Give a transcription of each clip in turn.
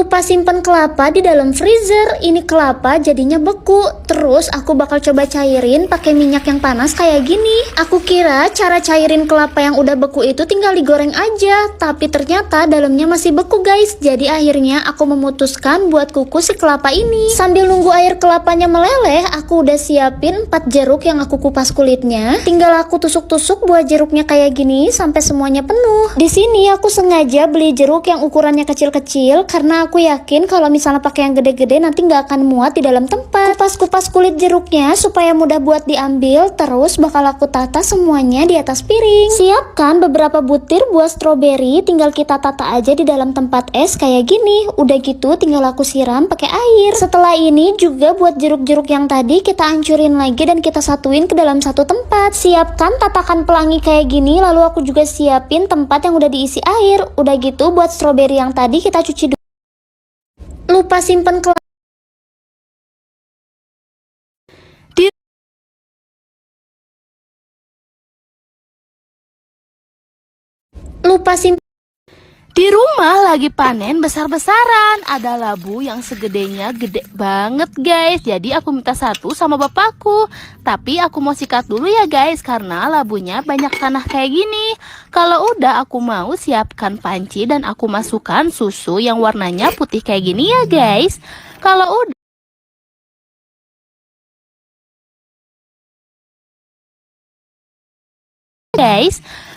Lupa simpen kelapa di dalam freezer. Ini kelapa jadinya beku. Terus aku bakal coba cairin pakai minyak yang panas kayak gini. Aku kira cara cairin kelapa yang udah beku itu tinggal digoreng aja, tapi ternyata dalamnya masih beku guys. Jadi akhirnya aku memutuskan buat kukus si kelapa ini. Sambil nunggu air kelapanya meleleh, aku udah siapin 4 jeruk yang aku kupas kulitnya. Tinggal aku tusuk-tusuk buah jeruknya kayak gini sampai semuanya penuh. Di sini aku sengaja beli jeruk yang ukurannya kecil-kecil karena aku yakin kalau misalnya pakai yang gede-gede nanti nggak akan muat di dalam tempat. Kupas-kupas kulit jeruknya supaya mudah buat diambil. Terus bakal aku tata semuanya di atas piring. Siapkan beberapa butir buah stroberi, tinggal kita tata aja di dalam tempat es kayak gini. Udah gitu tinggal aku siram pakai air. Setelah ini juga buat jeruk-jeruk yang tadi kita hancurin lagi dan kita satuin ke dalam satu tempat. Siapkan tatakan pelangi kayak gini, lalu aku juga siapin tempat yang udah diisi air. Udah gitu buat stroberi yang tadi kita cuci dulu. Lupa simpen kelapa. Di rumah lagi panen besar-besaran. Ada labu yang segedenya gede banget guys. Jadi aku minta satu sama bapakku. Tapi aku mau sikat dulu ya guys, karena labunya banyak tanah kayak gini. Kalau udah aku mau siapkan panci dan aku masukkan susu yang warnanya putih kayak gini ya guys. Kalau udah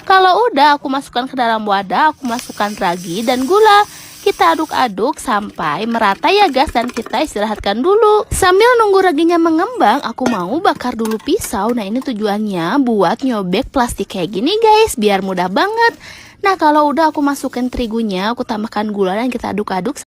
Kalau udah aku masukkan ke dalam wadah, aku masukkan ragi dan gula. Kita aduk-aduk sampai merata ya guys, dan kita istirahatkan dulu. Sambil nunggu raginya mengembang, aku mau bakar dulu pisau. Nah ini tujuannya buat nyobek plastik kayak gini guys, biar mudah banget. Nah kalau udah aku masukin terigunya, aku tambahkan gula dan kita aduk-aduk.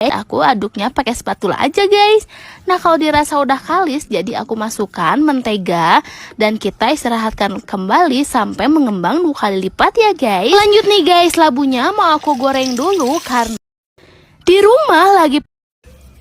Aku aduknya pakai spatula aja guys. Nah kalau dirasa udah kalis, jadi aku masukkan mentega dan kita istirahatkan kembali sampai mengembang 2 kali lipat ya guys. Lanjut nih guys, labunya mau aku goreng dulu karena di rumah lagi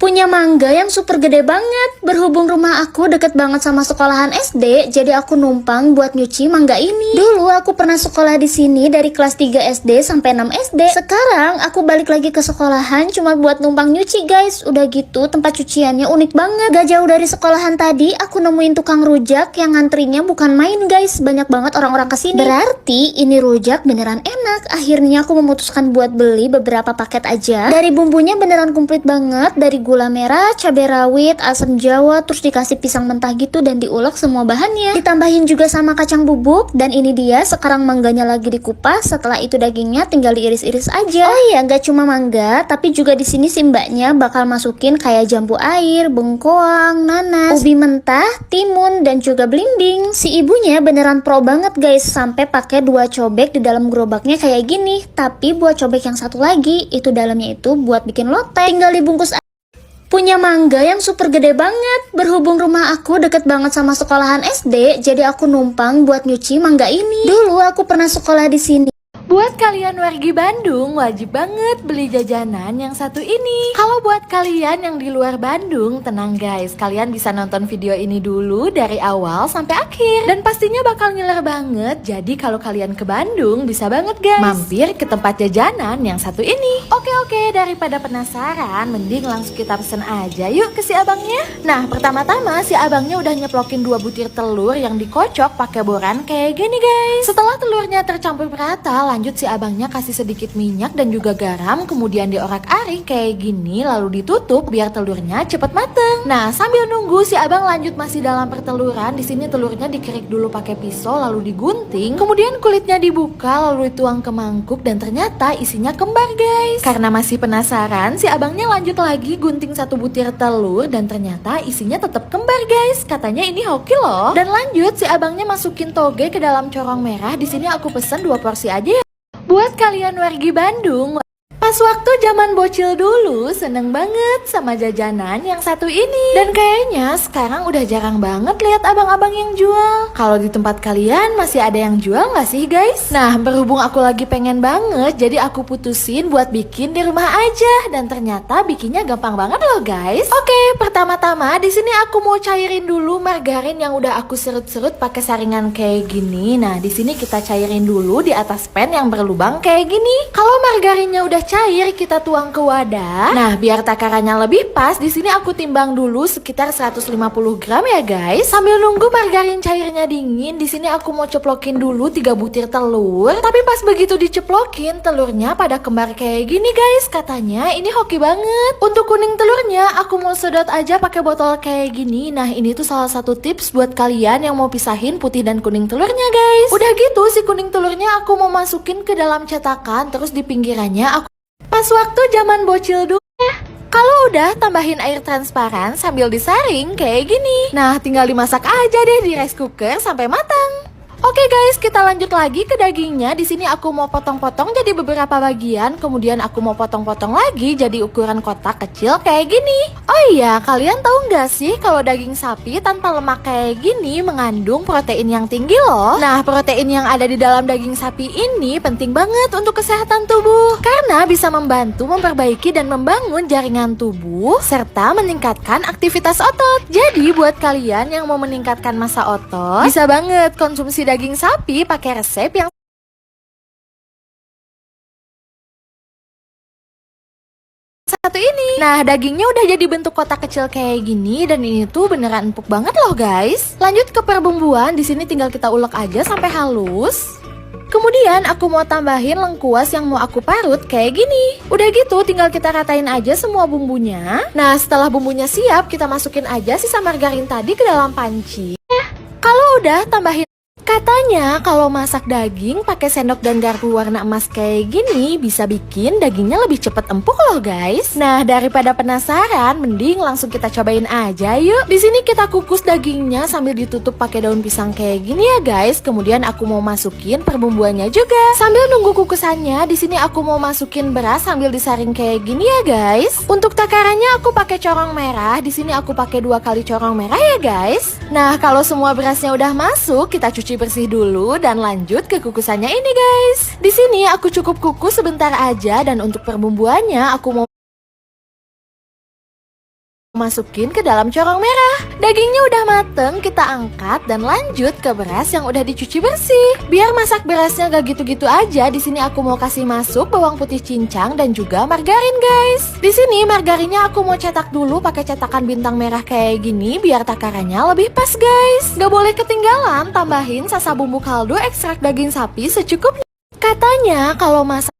Punya mangga yang super gede banget. Berhubung rumah aku deket banget sama sekolahan SD, jadi aku numpang buat nyuci mangga ini. Dulu aku pernah sekolah di sini dari kelas 3 SD sampai 6 SD. Sekarang aku balik lagi ke sekolahan cuma buat numpang nyuci guys. Udah gitu tempat cuciannya unik banget. Gak jauh dari sekolahan tadi aku nemuin tukang rujak yang ngantrinya bukan main guys. Banyak banget orang-orang kesini. Berarti ini rujak beneran enak. Akhirnya aku memutuskan buat beli beberapa paket aja. Dari bumbunya beneran komplit banget. Dari gula merah, cabai rawit, asam jawa, terus dikasih pisang mentah gitu dan diulek semua bahannya. Ditambahin juga sama kacang bubuk. Dan ini dia, sekarang mangganya lagi dikupas. Setelah itu dagingnya tinggal diiris-iris aja. Oh iya, nggak cuma mangga, tapi juga di sini si mbaknya bakal masukin kayak jambu air, bengkoang, nanas, ubi mentah, timun, dan juga belimbing. Si ibunya beneran pro banget guys, sampai pakai 2 cobek di dalam gerobaknya kayak gini. Tapi buat cobek yang satu lagi, itu dalamnya itu buat bikin lotek. Tinggal dibungkus. Punya mangga yang super gede banget. Berhubung rumah aku deket banget sama sekolahan SD, jadi aku numpang buat nyuci mangga ini. Dulu aku pernah sekolah di sini. Buat kalian wargi Bandung, wajib banget beli jajanan yang satu ini. Kalau buat kalian yang di luar Bandung, tenang guys, kalian bisa nonton video ini dulu dari awal sampai akhir. Dan pastinya bakal ngiler banget, jadi kalau kalian ke Bandung, bisa banget guys mampir ke tempat jajanan yang satu ini. Oke, daripada penasaran, mending langsung kita pesen aja yuk ke si abangnya. Nah, pertama-tama si abangnya udah nyeplokin 2 butir telur yang dikocok pakai boran kayak gini guys. Setelah telurnya tercampur merata, lanjut si abangnya kasih sedikit minyak dan juga garam, kemudian diorak-arik kayak gini, lalu ditutup biar telurnya cepet mateng. Nah sambil nunggu si abang lanjut masih dalam perteluran. Di sini telurnya dikerik dulu pakai pisau lalu digunting, kemudian kulitnya dibuka lalu dituang ke mangkuk dan ternyata isinya kembar guys. Karena masih penasaran, si abangnya lanjut lagi gunting 1 butir telur dan ternyata isinya tetap kembar guys. Katanya ini hoki loh. Dan lanjut si abangnya masukin toge ke dalam corong merah. Di sini aku pesen 2 porsi aja ya. Buat kalian wargi Bandung, Pas waktu zaman bocil dulu, seneng banget sama jajanan yang satu ini. Dan kayaknya sekarang udah jarang banget lihat abang-abang yang jual. Kalau di tempat kalian masih ada yang jual nggak sih guys? Nah, berhubung aku lagi pengen banget, jadi aku putusin buat bikin di rumah aja. Dan ternyata bikinnya gampang banget loh guys. Oke, pertama-tama di sini aku mau cairin dulu margarin yang udah aku serut-serut pakai saringan kayak gini. Nah, di sini kita cairin dulu di atas pan yang berlubang kayak gini. Kalau margarinnya udah cair, kita tuang ke wadah. Nah, biar takarannya lebih pas, di sini aku timbang dulu sekitar 150 gram ya guys. Sambil nunggu margarin cairnya dingin, di sini aku mau ceplokin dulu 3 butir telur. Tapi pas begitu diceplokin, telurnya pada kembar kayak gini guys. Katanya ini hoki banget. Untuk kuning telurnya, aku mau sedot aja pakai botol kayak gini. Nah, ini tuh salah satu tips buat kalian yang mau pisahin putih dan kuning telurnya guys. Udah gitu, si kuning telurnya aku mau masukin ke dalam cetakan, terus di pinggirannya aku pas waktu zaman bocil dulu. Kalau udah, tambahin air transparan sambil disaring kayak gini. Nah, tinggal dimasak aja deh di rice cooker sampai matang. Oke guys, kita lanjut lagi ke dagingnya. Di sini aku mau potong-potong jadi beberapa bagian, kemudian aku mau potong-potong lagi jadi ukuran kotak kecil kayak gini. Oh iya, kalian tahu nggak sih kalau daging sapi tanpa lemak kayak gini mengandung protein yang tinggi loh. Nah, protein yang ada di dalam daging sapi ini penting banget untuk kesehatan tubuh karena bisa membantu memperbaiki dan membangun jaringan tubuh serta meningkatkan aktivitas otot. Jadi buat kalian yang mau meningkatkan massa otot, bisa banget konsumsi daging sapi pakai resep yang satu ini. Nah, dagingnya udah jadi bentuk kotak kecil kayak gini dan ini tuh beneran empuk banget loh guys. Lanjut ke perbumbuan, di sini tinggal kita ulek aja sampai halus. Kemudian aku mau tambahin lengkuas yang mau aku parut kayak gini. Udah gitu tinggal kita ratain aja semua bumbunya. Nah, setelah bumbunya siap, kita masukin aja sisa margarin tadi ke dalam panci. Kalau udah, tambahin. Katanya kalau masak daging pakai sendok dan garpu warna emas kayak gini bisa bikin dagingnya lebih cepet empuk loh guys. Nah, daripada penasaran, mending langsung kita cobain aja yuk. Di sini kita kukus dagingnya sambil ditutup pakai daun pisang kayak gini ya guys. Kemudian aku mau masukin perbumbuannya juga. Sambil nunggu kukusannya, di sini aku mau masukin beras sambil disaring kayak gini ya guys. Untuk takarannya aku pakai corong merah. Di sini aku pakai 2 kali corong merah ya guys. Nah, kalau semua berasnya udah masuk, kita cuci bersih dulu dan lanjut ke kukusannya ini guys. Di sini aku cukup kukus sebentar aja dan untuk perbumbuannya aku mau masukin ke dalam corong merah. Dagingnya udah mateng, kita angkat dan lanjut ke beras yang udah dicuci bersih. Biar masak berasnya gak gitu-gitu aja, di sini aku mau kasih masuk bawang putih cincang dan juga margarin guys. Di sini margarinnya aku mau cetak dulu pakai cetakan bintang merah kayak gini biar takarannya lebih pas guys. Gak boleh ketinggalan tambahin sasa bumbu kaldu ekstrak daging sapi secukupnya. Katanya kalau masak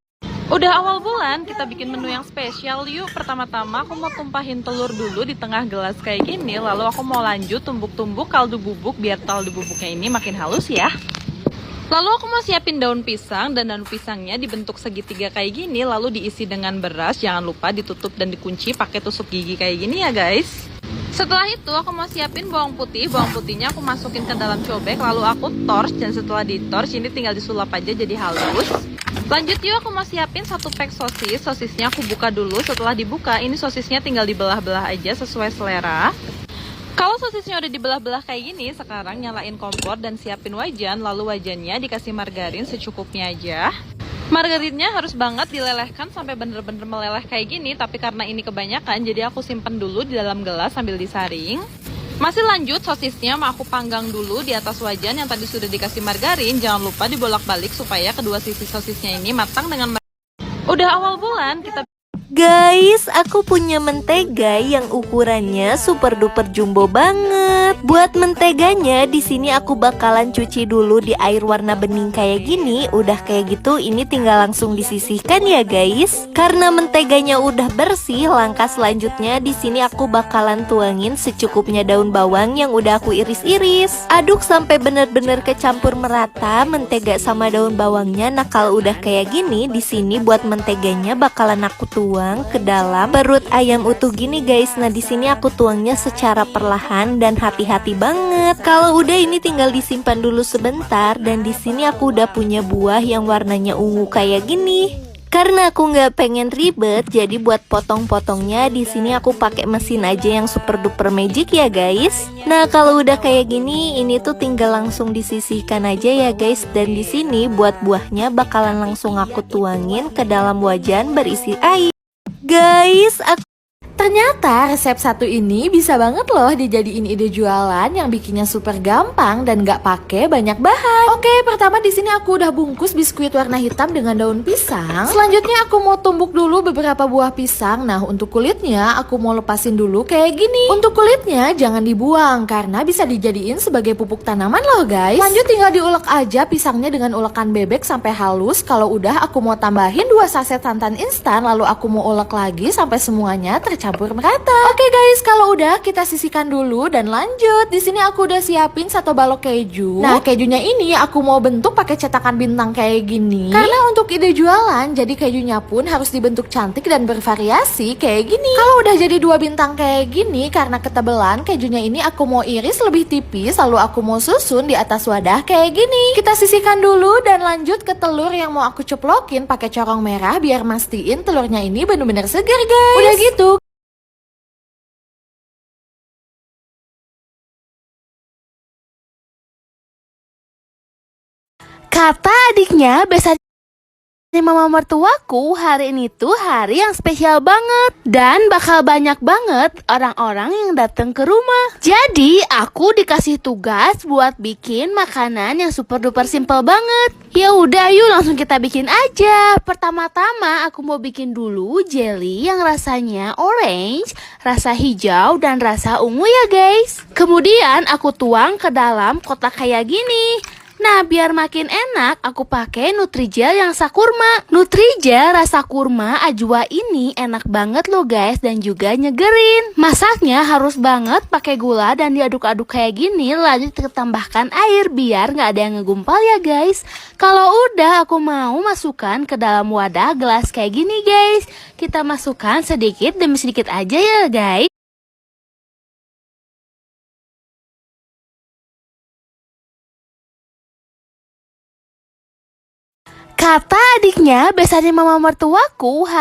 Udah awal bulan, kita bikin menu yang spesial yuk. Pertama-tama aku mau tumpahin telur dulu di tengah gelas kayak gini. Lalu aku mau lanjut tumbuk-tumbuk kaldu bubuk biar kaldu bubuknya ini makin halus ya. Lalu aku mau siapin daun pisang dan daun pisangnya dibentuk segitiga kayak gini. Lalu diisi dengan beras, jangan lupa ditutup dan dikunci pakai tusuk gigi kayak gini ya guys. Setelah itu aku mau siapin bawang putih. Bawang putihnya aku masukin ke dalam cobek. Lalu aku torch dan setelah ditorch ini tinggal disulap aja jadi halus. Lanjut yuk, aku mau siapin 1 pack sosis. Sosisnya aku buka dulu. Setelah dibuka, ini sosisnya tinggal dibelah-belah aja sesuai selera. Kalau sosisnya udah dibelah-belah kayak gini, sekarang nyalain kompor dan siapin wajan. Lalu wajannya dikasih margarin secukupnya aja. Margarinnya harus banget dilelehkan sampai bener-bener meleleh kayak gini. Tapi karena ini kebanyakan, jadi aku simpen dulu di dalam gelas sambil disaring. Masih lanjut, sosisnya mau aku panggang dulu di atas wajan yang tadi sudah dikasih margarin. Jangan lupa dibolak-balik supaya kedua sisi sosisnya ini matang dengan Udah awal bulan, kita Guys, aku punya mentega yang ukurannya super duper jumbo banget. Buat menteganya, di sini aku bakalan cuci dulu di air warna bening kayak gini. Udah kayak gitu, ini tinggal langsung disisihkan ya guys. Karena menteganya udah bersih, langkah selanjutnya di sini aku bakalan tuangin secukupnya daun bawang yang udah aku iris-iris. Aduk sampai bener-bener kecampur merata mentega sama daun bawangnya. Nah, kalau udah kayak gini, di sini buat menteganya bakalan aku tuang ke dalam perut ayam utuh gini guys. Nah, di sini aku tuangnya secara perlahan dan hati-hati banget. Kalau udah ini tinggal disimpan dulu sebentar dan di sini aku udah punya buah yang warnanya ungu kayak gini. Karena aku nggak pengen ribet, jadi buat potong-potongnya di sini aku pakai mesin aja yang super duper magic ya guys. Nah kalau udah kayak gini, ini tuh tinggal langsung disisihkan aja ya guys. Dan di sini buat buahnya bakalan langsung aku tuangin ke dalam wajan berisi air. Guys, Ternyata resep satu ini bisa banget loh dijadiin ide jualan yang bikinnya super gampang dan gak pakai banyak bahan. Oke, pertama di sini aku udah bungkus biskuit warna hitam dengan daun pisang. Selanjutnya aku mau tumbuk dulu beberapa buah pisang. Nah, untuk kulitnya aku mau lepasin dulu kayak gini. Untuk kulitnya jangan dibuang karena bisa dijadiin sebagai pupuk tanaman loh guys. Lanjut tinggal diulek aja pisangnya dengan ulekan bebek sampai halus. Kalau udah aku mau tambahin 2 saset santan instan, lalu aku mau ulek lagi sampai semuanya tercampur merata. Oke guys, kalau udah kita sisihkan dulu dan lanjut. Di sini aku udah siapin 1 balok keju. Nah, kejunya ini aku mau bentuk pakai cetakan bintang kayak gini. Karena untuk ide jualan, jadi kejunya pun harus dibentuk cantik dan bervariasi kayak gini. Kalau udah jadi 2 bintang kayak gini, karena ketebalan kejunya ini aku mau iris lebih tipis, lalu aku mau susun di atas wadah kayak gini. Kita sisihkan dulu dan lanjut ke telur yang mau aku ceplokin pakai corong merah biar mastiin telurnya ini bener-bener segar guys. Udah gitu. Kata adiknya, biasanya mama mertuaku, hari ini tuh hari yang spesial banget dan bakal banyak banget orang-orang yang datang ke rumah. Jadi aku dikasih tugas buat bikin makanan yang super duper simple banget. Ya udah, yuk langsung kita bikin aja. Pertama-tama aku mau bikin dulu jelly yang rasanya orange, rasa hijau dan rasa ungu ya guys. Kemudian aku tuang ke dalam kotak kayak gini. Nah, biar makin enak, aku pakai Nutrijel yang rasa kurma. Nutrijel rasa kurma ajwa ini enak banget loh guys dan juga nyegerin. Masaknya harus banget pakai gula dan diaduk-aduk kayak gini, lanjut ditambahkan air biar nggak ada yang ngegumpal ya guys. Kalau udah, aku mau masukkan ke dalam wadah gelas kayak gini guys. Kita masukkan sedikit demi sedikit aja ya guys. Kata adiknya, biasanya mama mertuaku